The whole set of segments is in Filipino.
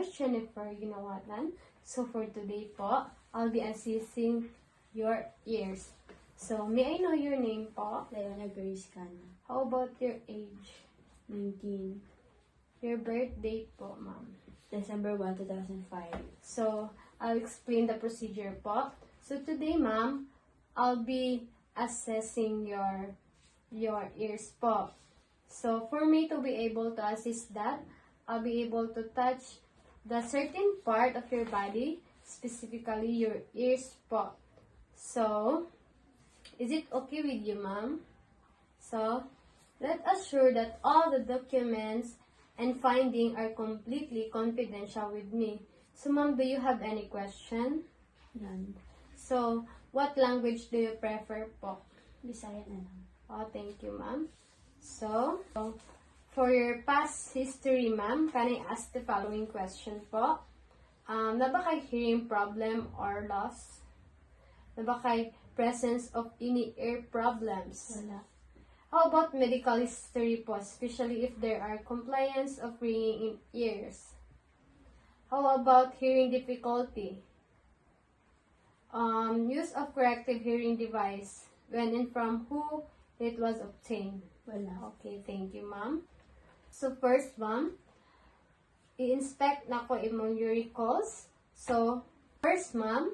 is Jennifer Ginawatan. So for today po, I'll be assessing your ears. So may I know your name po? Leona Grace Cana. How about your age? 19. Your birth date po, ma'am. December 1, 2005. So I'll explain the procedure po. So today, ma'am, I'll be assessing your ears po. So for me to be able to assist that, I'll be able to touch the certain part of your body, specifically your ears po. So, is it okay with you, ma'am? So, let us sure that all the documents and finding are completely confidential with me. So, ma'am, do you have any question? None. So, what language do you prefer po? Bisaya na lang. Oh, thank you, ma'am. So, for your past history, ma'am, can I ask the following question po? Na ba kay hearing problem or loss? Na ba kay presence of any ear problems? Wala. How about medical history po, especially if there are compliance of ringing in ears? How about hearing difficulty? Use of corrective hearing device, when and from who it was obtained? Wala. Okay, thank you, ma'am. So first, ma'am, i-inspect na ko imong uricles. So first, ma'am,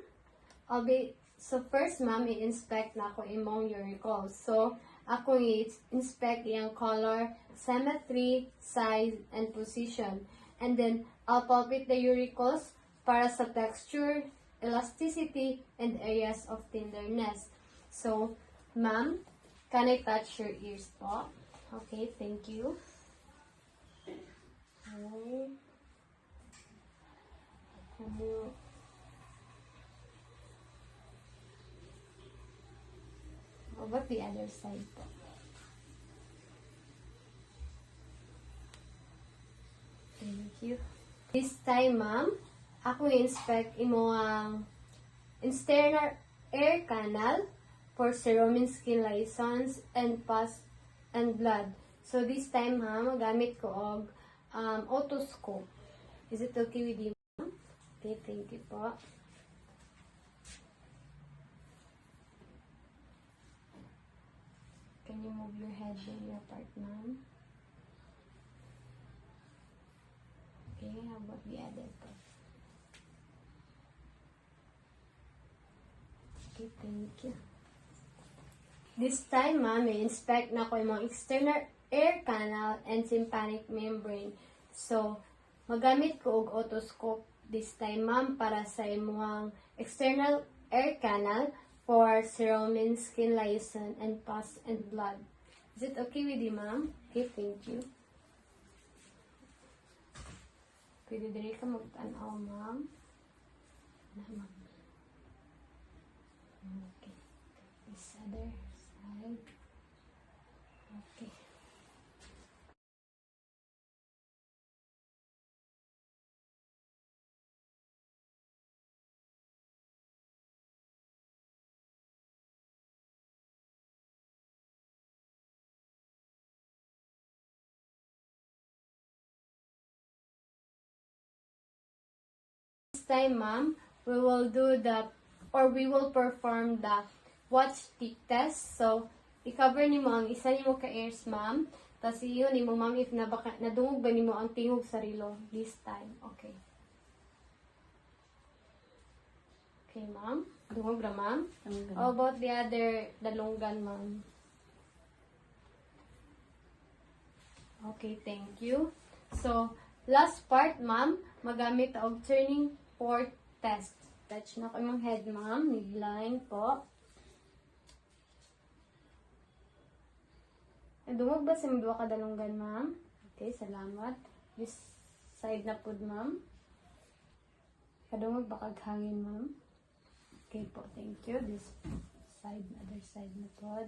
i-inspect na ko imong uricles. So ako i-inspect iyang color, symmetry, size, and position. And then I'll palpate the uricles para sa texture, elasticity, and areas of tenderness. So, ma'am, can I touch your ears po? Okay, thank you. Okay. Can you... How about the other side po? Thank you. This time, ma'am, ako i-inspect imo ang external air canal for cerumen skin license and pus and blood. So this time, ma'am, magamit ko og otoscope. Is it okay with you, ma'am? Okay, thank you po. Can you move your head in your part, ma'am? Okay, how about the other part? Okay, thank you. This time, ma'am, i-inspect na ko yung mga external air canal and tympanic membrane. So, magamit ko og otoscope this time, ma'am, para sa imong external air canal for cerumen, skin liaison, and pus and blood. Is it okay with you, ma'am? Okay, thank you. Pwede diri ka magtanaw, ma'am. Ma'am. Okay. This other side. Okay. This time, ma'am, we will perform the watch stick test. So, i-cover nimo ang isa nimo ka ears, ma'am. Tapos iyon nimo, ma'am, if nadungog ba nimo ang tingog sa rilo this time. Okay. Okay, ma'am. Dungog ra, ma'am. How about the other dalunggan, ma'am? Okay, thank you. So, last part, ma'am, magamit og turning fork test. Touch na ko imong head, ma'am. Midline po. Dungog ba sa mga ka dalunggan, ma'am? Okay, salamat. This side na po, ma'am. Kadungog ba kaghangin, ma'am? Okay po, thank you. This side, other side na po.